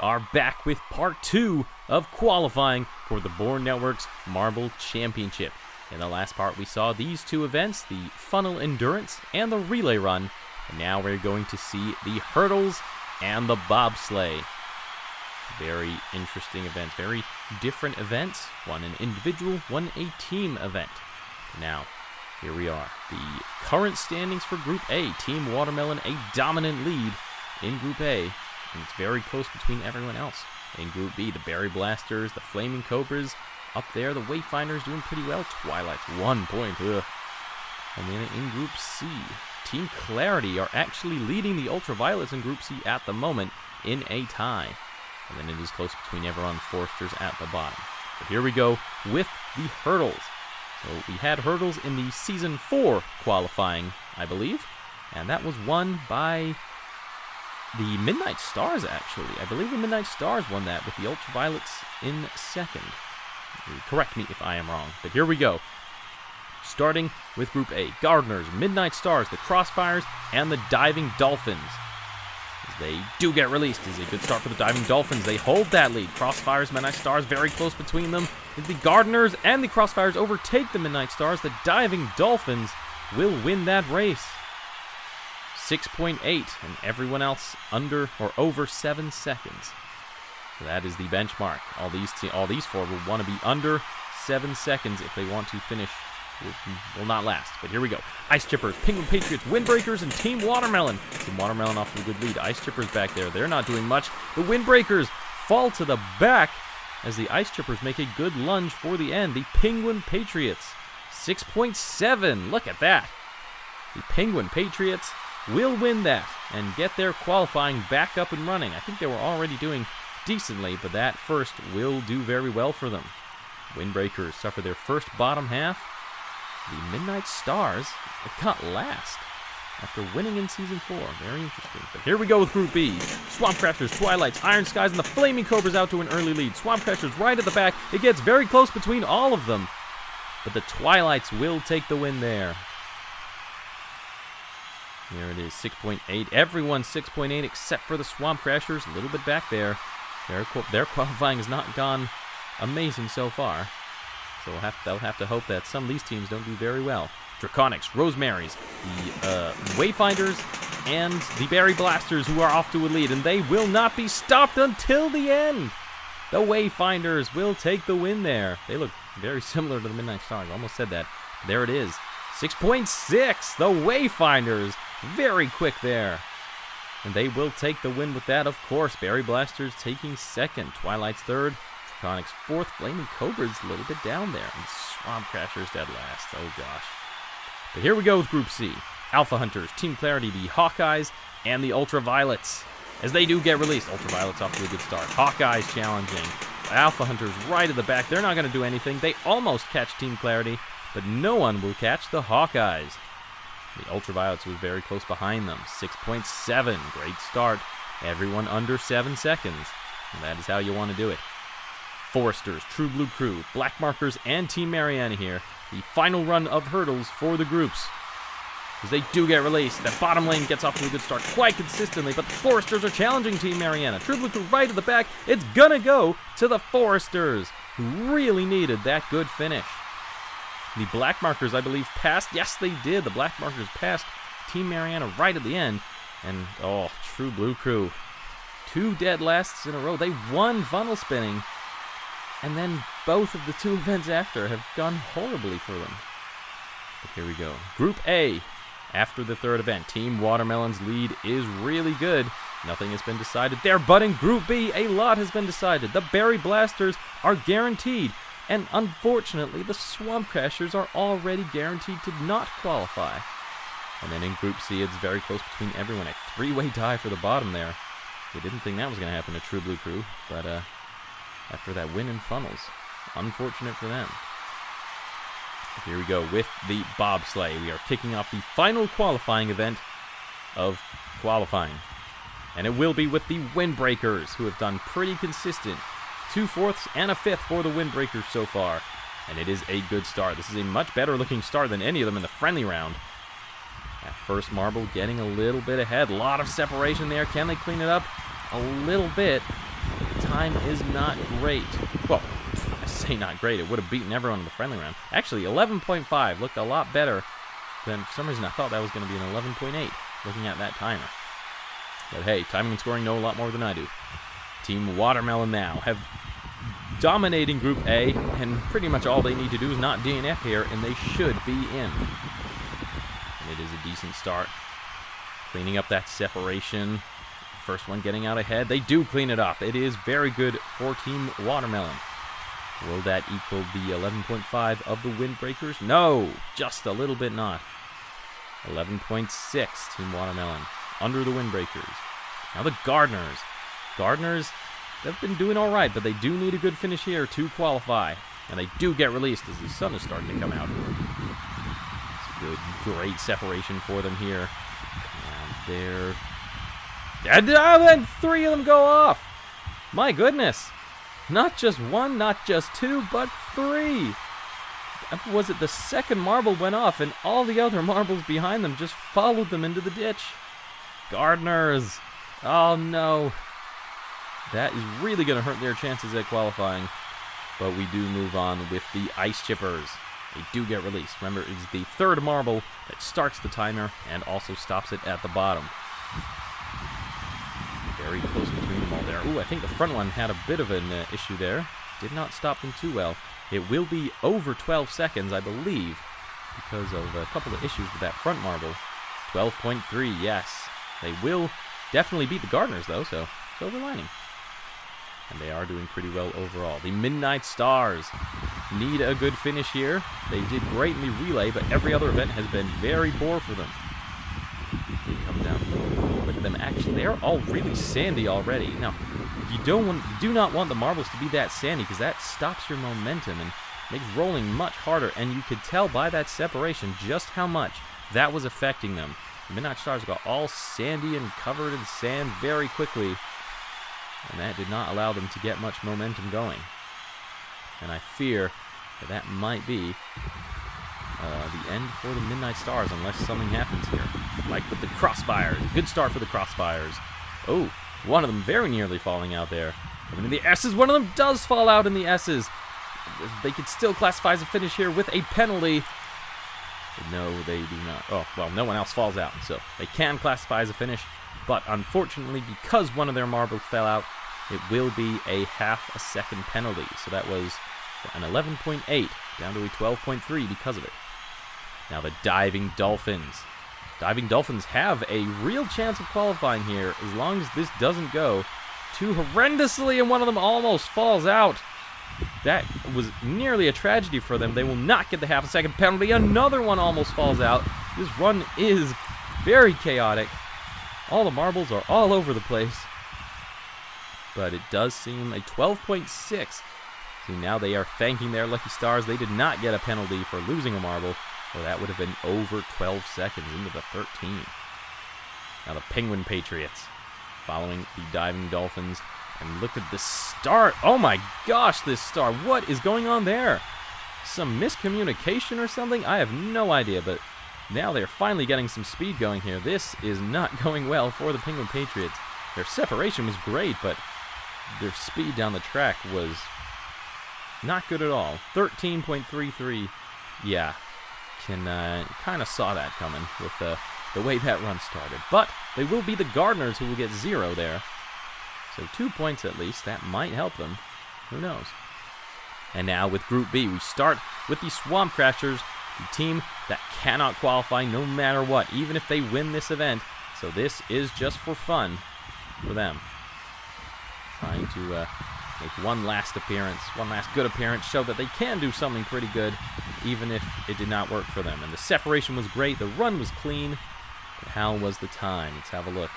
are back with part 2 of qualifying for the Bourne Network's Marble Championship. In the last part, we saw these two events, the funnel endurance and the relay run. And now we're going to see the hurdles and the bobsleigh. Very interesting events, very different events. One an individual, one a team event. Now, here we are. The current standings for Group A. Team Watermelon, a dominant lead in Group A. And it's very close between everyone else. In Group B, the Berry Blasters, the Flaming Cobras, up there, the Wayfinders doing pretty well. Twilight's 1 point. Ugh. And then in Group C, Team Clarity are actually leading the Ultraviolets in Group C at the moment in a tie. And then it is close between everyone. Foresters at the bottom. But here we go with the hurdles. So we had hurdles in the Season 4 qualifying, I believe. And that was won by the Midnight Stars, actually. I believe the Midnight Stars won that with the Ultraviolets in second. Correct me if I am wrong. But here we go. Starting with Group A. Gardeners, Midnight Stars, the Crossfires, and the Diving Dolphins. As they do get released. This is a good start for the Diving Dolphins. They hold that lead. Crossfires, Midnight Stars, very close between them. As the Gardeners and the Crossfires overtake the Midnight Stars, the Diving Dolphins will win that race. 6.8, and everyone else under or over 7 seconds. So that is the benchmark. All these four will want to be under 7 seconds if they want to finish. Will not last. But here we go. Ice Chippers, Penguin Patriots, Windbreakers, and Team Watermelon. Team Watermelon off to a good lead. Ice Chippers back there. They're not doing much. The Windbreakers fall to the back as the Ice Chippers make a good lunge for the end. The Penguin Patriots, 6.7. Look at that. The Penguin Patriots will win that and get their qualifying back up and running. I think they were already doing decently, but that first will do very well for them. Windbreakers suffer their first bottom half. The Midnight Stars got last after winning in Season 4. Very interesting. But here we go with Group B. Swamp Crashers, Twilights, Iron Skies, and the Flaming Cobras out to an early lead. Swamp Crashers right at the back. It gets very close between all of them. But the Twilights will take the win there. There it is, 6.8. Everyone 6.8 except for the Swamp Crashers. A little bit back there. Their qualifying has not gone amazing so far. So they'll have to hope that some of these teams don't do very well. Draconics, Rosemary's, the Wayfinders, and the Berry Blasters who are off to a lead. And they will not be stopped until the end. The Wayfinders will take the win there. They look very similar to the Midnight Stars. I almost said that. There it is. 6.6. The Wayfinders. Very quick there. And they will take the win with that, of course. Berry Blasters taking second. Twilight's third. Draconics fourth. Flaming Cobras a little bit down there. And Swamp Crashers dead last. Oh, gosh. But here we go with Group C. Alpha Hunters, Team Clarity, the Hawkeyes, and the Ultraviolets. As they do get released. Ultraviolets off to a good start. Hawkeyes challenging. Alpha Hunters right at the back. They're not going to do anything. They almost catch Team Clarity, but no one will catch the Hawkeyes. The Ultraviolets was very close behind them. 6.7. Great start. Everyone under 7 seconds. And that is how you want to do it. Foresters, True Blue Crew, Black Markers, and Team Mariana here. The final run of hurdles for the groups. As they do get released, that bottom lane gets off to a good start quite consistently, but the Foresters are challenging Team Mariana. True Blue Crew right at the back. It's gonna go to the Foresters, who really needed that good finish. The Black Markers, I believe, passed. Yes, they did. The Black Markers passed Team Mariana right at the end. And, oh, True Blue Crew. 2 dead lasts in a row. They won funnel spinning. And then both of the 2 events after have gone horribly for them. But here we go. Group A. After the third event, Team Watermelon's lead is really good. Nothing has been decided there. But in Group B, a lot has been decided. The Berry Blasters are guaranteed. And unfortunately, the Swamp Crashers are already guaranteed to not qualify. And then in Group C, it's very close between everyone. A 3-way tie for the bottom there. They didn't think that was going to happen to True Blue Crew, but after that win in funnels, unfortunate for them. Here we go with the bobsleigh. We are kicking off the final qualifying event of qualifying. And it will be with the Windbreakers, who have done pretty consistent. 2 fourths and a 5th for the Windbreakers so far. And it is a good start. This is a much better looking start than any of them in the friendly round. That first marble getting a little bit ahead. A lot of separation there. Can they clean it up? A little bit. time is not great. Well, I say not great. It would have beaten everyone in the friendly round. Actually, 11.5 looked a lot better than, for some reason, I thought that was going to be an 11.8, looking at that timer. But hey, timing and scoring know a lot more than I do. Team Watermelon now have dominating Group A, and pretty much all they need to do is not DNF here, and they should be in. And it is a decent start. Cleaning up that separation. First one getting out ahead. They do clean it up. It is very good for Team Watermelon. Will that equal the 11.5 of the Windbreakers? No, just a little bit not. 11.6 Team Watermelon under the Windbreakers. Now the Gardeners. Gardeners, they've been doing all right, but they do need a good finish here to qualify. And they do get released as the sun is starting to come out. It's a good, great separation for them here. And and 3 of them go off. My goodness. Not just 1, not just 2, but 3. Was it the second marble went off and all the other marbles behind them just followed them into the ditch? Gardeners. Oh no. That is really going to hurt their chances at qualifying. But we do move on with the Ice Chippers. They do get released. Remember, it's the third marble that starts the timer and also stops it at the bottom. Very close between them all there. Ooh, I think the front one had a bit of an issue there. Did not stop them too well. It will be over 12 seconds, I believe, because of a couple of issues with that front marble. 12.3, yes. They will definitely beat the Gardeners, though, so silver lining. And they are doing pretty well overall. The Midnight Stars need a good finish here. They did great in the relay, but every other event has been very poor for them. They come down. Look at them. Actually, they're all really sandy already. Now, you do not want the marbles to be that sandy because that stops your momentum and makes rolling much harder. And you could tell by that separation just how much that was affecting them. The Midnight Stars got all sandy and covered in sand very quickly. And that did not allow them to get much momentum going. And I fear that that might be the end for the Midnight Stars unless something happens here. Like with the Crossfires. Good start for the Crossfires. Oh, one of them very nearly falling out there. Coming in the S's. One of them does fall out in the S's. They could still classify as a finish here with a penalty. But no, they do not. Oh, well, no one else falls out. So they can classify as a finish. But unfortunately, because one of their marbles fell out, it will be a half a second penalty. So that was an 11.8 down to a 12.3 because of it. Now the Diving Dolphins. Diving Dolphins have a real chance of qualifying here as long as this doesn't go too horrendously and one of them almost falls out. That was nearly a tragedy for them. They will not get the half a second penalty. Another one almost falls out. This run is very chaotic. All the marbles are all over the place. But it does seem a 12.6. See, now they are thanking their lucky stars. They did not get a penalty for losing a marble, or that would have been over 12 seconds into the 13. Now the Penguin Patriots following the Diving Dolphins. And look at the start. Oh my gosh, this start. What is going on there? Some miscommunication or something? I have no idea, but now they're finally getting some speed going here. This is not going well for the Penguin Patriots. Their separation was great, but their speed down the track was not good at all. 13.33. Yeah, kind of saw that coming with the way that run started. But they will be the Gardeners who will get 0 there. So 2 points at least. That might help them. Who knows? And now with Group B, we start with the Swamp Crashers, the team that cannot qualify no matter what, even if they win this event. So this is just for fun for them. Trying to make one last appearance, one last good appearance, show that they can do something pretty good, even if it did not work for them. And the separation was great, the run was clean, but how was the time? Let's have a look.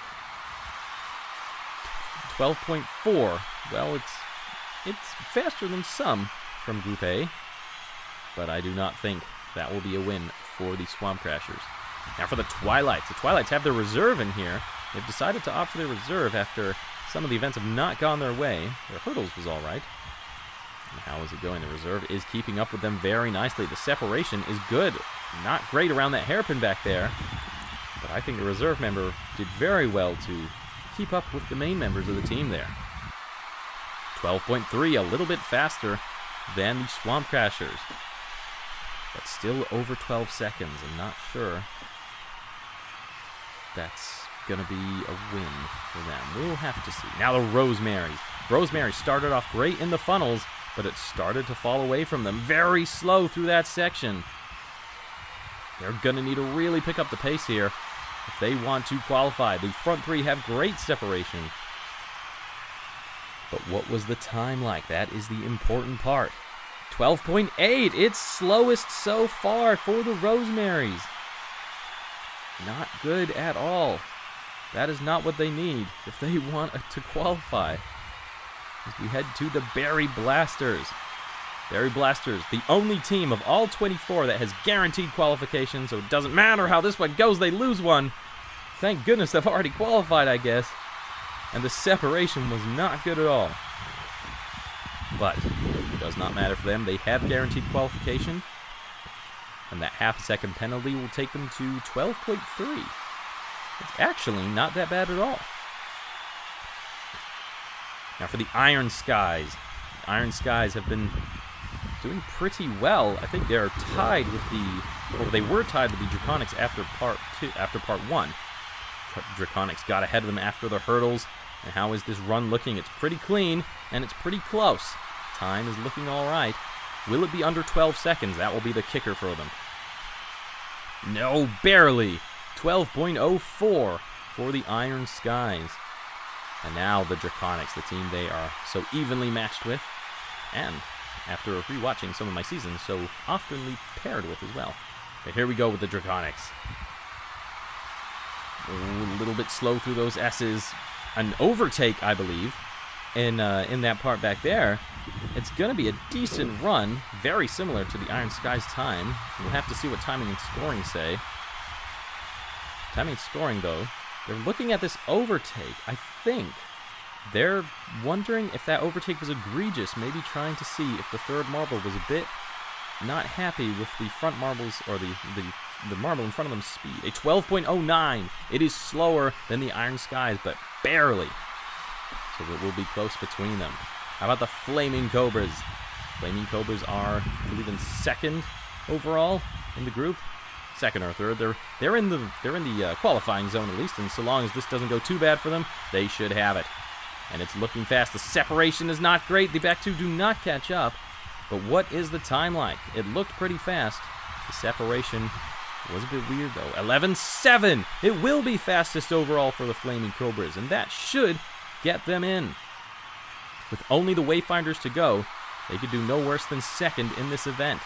12.4. Well, it's faster than some from Group A, but I do not think that will be a win for the Swamp Crashers. Now for the Twilights. The Twilights have their reserve in here. They've decided to opt for their reserve after some of the events have not gone their way. Their hurdles was all right. And how is it going? The reserve is keeping up with them very nicely. The separation is good. Not great around that hairpin back there, but I think the reserve member did very well to keep up with the main members of the team there. 12.3, a little bit faster than the Swamp Crashers. But still over 12 seconds. I'm not sure that's going to be a win for them. We'll have to see. Now the Rosemaries. Rosemary started off great in the funnels, but it started to fall away from them. Very slow through that section. They're going to need to really pick up the pace here if they want to qualify. The front three have great separation. But what was the time like? That is the important part. 12.8. It's slowest so far for the Rosemaries. Not good at all. That is not what they need if they want to qualify. As we head to the Berry Blasters. Berry Blasters, the only team of all 24 that has guaranteed qualification, so it doesn't matter how this one goes, they lose one. Thank goodness they've already qualified, I guess. And the separation was not good at all. But it does not matter for them. They have guaranteed qualification. And that half-second penalty will take them to 12.3. It's actually not that bad at all. Now for the Iron Skies. The Iron Skies have been doing pretty well. I think they're tied with they were tied with the Draconics after part 1. Draconics got ahead of them after the hurdles. And how is this run looking? It's pretty clean, and it's pretty close. Time is looking all right. Will it be under 12 seconds? That will be the kicker for them. No, barely. 12.04 for the Iron Skies. And now the Draconics, the team they are so evenly matched with, and after rewatching some of my seasons, so oftenly paired with as well. Okay, here we go with the Draconics. A little bit slow through those S's. An overtake, I believe, in that part back there. It's going to be a decent run, very similar to the Iron Skies time. We'll have to see what timing and scoring say. Timing and scoring, though, they're looking at this overtake. I think they're wondering if that overtake was egregious, maybe trying to see if the third marble was a bit not happy with the front marbles, or the marble in front of them's speed. A 12.09. It is slower than the Iron Skies, but barely. So it will be close between them. How about the Flaming Cobras? Flaming Cobras are, I believe, in second overall in the group. Second or third. They're in the qualifying zone at least, and so long as this doesn't go too bad for them, they should have it. And it's looking fast. The separation is not great. The back two do not catch up. But what is the time like? It looked pretty fast. The separation was a bit weird, though. 11.7. It will be fastest overall for the Flaming Cobras, and that should get them in. With only the Wayfinders to go, they could do no worse than second in this event.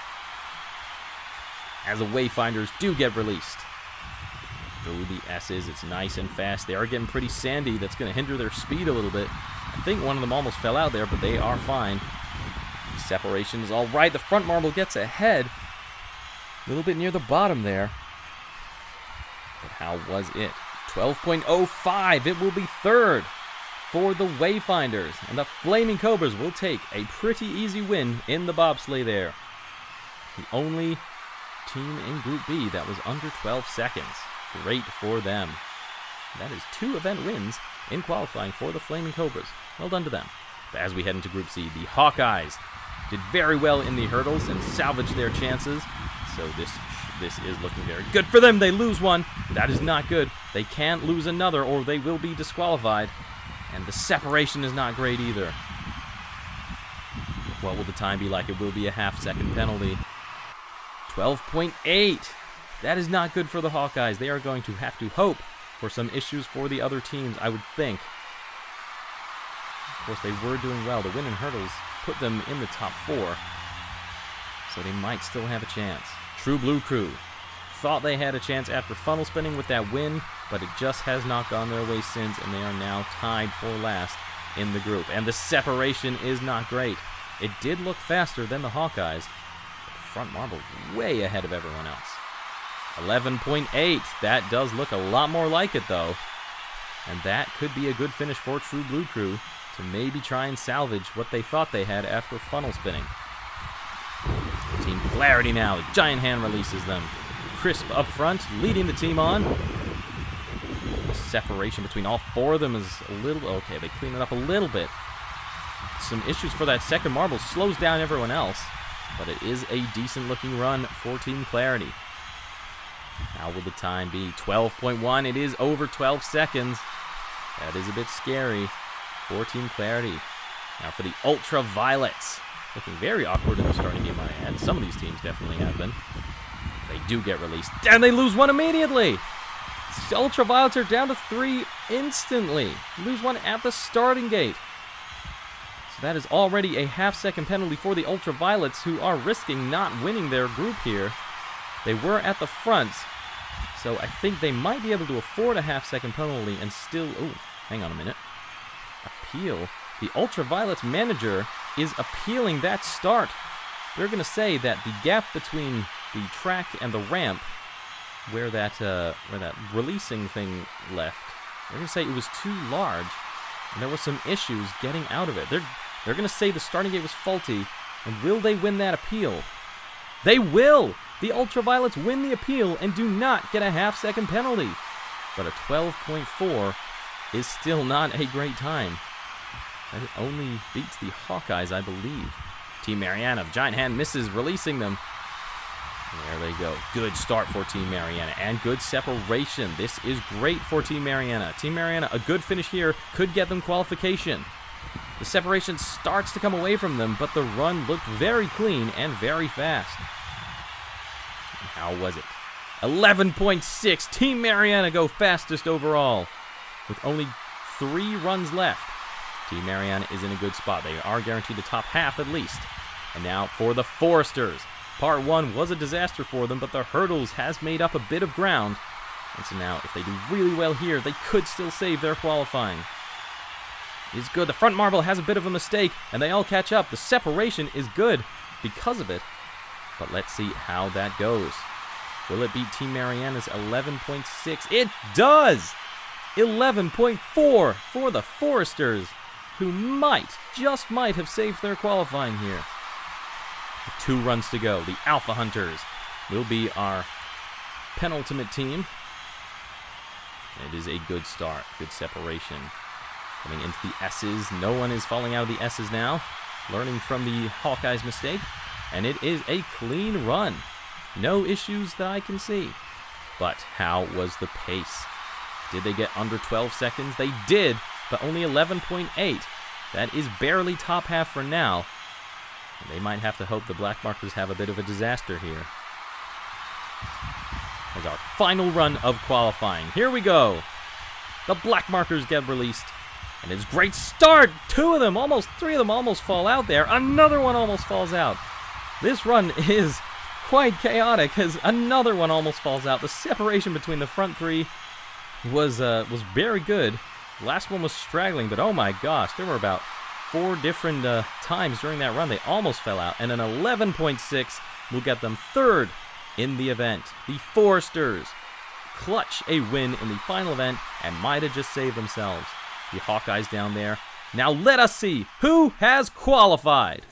As the Wayfinders do get released. Through the S's, it's nice and fast. They are getting pretty sandy. That's going to hinder their speed a little bit. I think one of them almost fell out there, but they are fine. The separation is all right. The front marble gets ahead. A little bit near the bottom there. But how was it? 12.05. It will be third for the Wayfinders. And the Flaming Cobras will take a pretty easy win in the bobsleigh there. The only team in Group B that was under 12 seconds. Great for them. That is 2 event wins in qualifying for the Flaming Cobras. Well done to them. But as we head into Group C, the Hawkeyes did very well in the hurdles and salvaged their chances. So this is looking very good for them. They lose one. That is not good. They can't lose another or they will be disqualified. And the separation is not great either. What will the time be like? It will be a half-second penalty. 12.8. That is not good for the Hawkeyes. They are going to have to hope for some issues for the other teams, I would think. Of course, they were doing well. The win in hurdles put them in the top 4. So they might still have a chance. True Blue Crew thought they had a chance after funnel spinning with that win, but it just has not gone their way since, and they are now tied for last in the group. And the separation is not great. It did look faster than the Hawkeyes. Front marble's way ahead of everyone else. 11.8. That does look a lot more like it, though. And that could be a good finish for True Blue Crew to maybe try and salvage what they thought they had after funnel spinning. Team Clarity now. The giant hand releases them. Crisp up front, leading the team on. The separation between all 4 of them is a little... Okay, they clean it up a little bit. some issues for that second marble. Slows down everyone else. But it is a decent-looking run for Team Clarity. How will the time be? 12.1. It is over 12 seconds. That is a bit scary for Team Clarity. Now for the Ultraviolets. Looking very awkward in the starting game, I add. Some of these teams definitely have been. They do get released. And they lose one immediately! The Ultraviolets are down to 3 instantly. Lose one at the starting gate. So that is already a half-second penalty for the Ultraviolets, who are risking not winning their group here. They were at the front, so I think they might be able to afford a half-second penalty and still... Oh, hang on a minute. Appeal. The Ultraviolets manager is appealing that start. They're going to say that the gap between the track and the ramp, where that releasing thing left, they're going to say it was too large, and there were some issues getting out of it. They're going to say the starting gate was faulty, and will they win that appeal? They will! The Ultraviolets win the appeal and do not get a half-second penalty. But a 12.4 is still not a great time. That only beats the Hawkeyes, I believe. Team Mariana, Giant Hand misses releasing them. There they go. Good start for Team Mariana, and good separation. This is great for Team Mariana. Team Mariana, a good finish here could get them qualification. The separation starts to come away from them, but the run looked very clean and very fast. And how was it? 11.6. Team Mariana go fastest overall, with only 3 runs left. Team Mariana is in a good spot. They are guaranteed the top half at least. And now for the Foresters. Part 1 was a disaster for them, but the hurdles has made up a bit of ground. And so now, if they do really well here, they could still save their qualifying. It's good. The front marble has a bit of a mistake, and they all catch up. The separation is good because of it. But let's see how that goes. Will it beat Team Mariana's 11.6? It does! 11.4 for the Foresters, who just might have saved their qualifying here. 2 runs to go. The Alpha Hunters will be our penultimate team. It is a good start, good separation. Coming into the S's, no one is falling out of the S's now. Learning from the Hawkeyes' mistake, and it is a clean run. No issues that I can see. But how was the pace? Did they get under 12 seconds? They did, but only 11.8. That is barely top half for now. And they might have to hope the Black Markers have a bit of a disaster here. As our final run of qualifying. Here we go. The Black Markers get released. And it's a great start. 2 of them, almost 3 of them almost fall out there. Another one almost falls out. This run is quite chaotic as another one almost falls out. The separation between the front 3 was very good. The last one was straggling, but oh my gosh, there were about 4 different times during that run they almost fell out, and an 11.6 will get them 3rd in the event. The Foresters clutch a win in the final event and might have just saved themselves. The Hawkeyes down there. Now let us see who has qualified.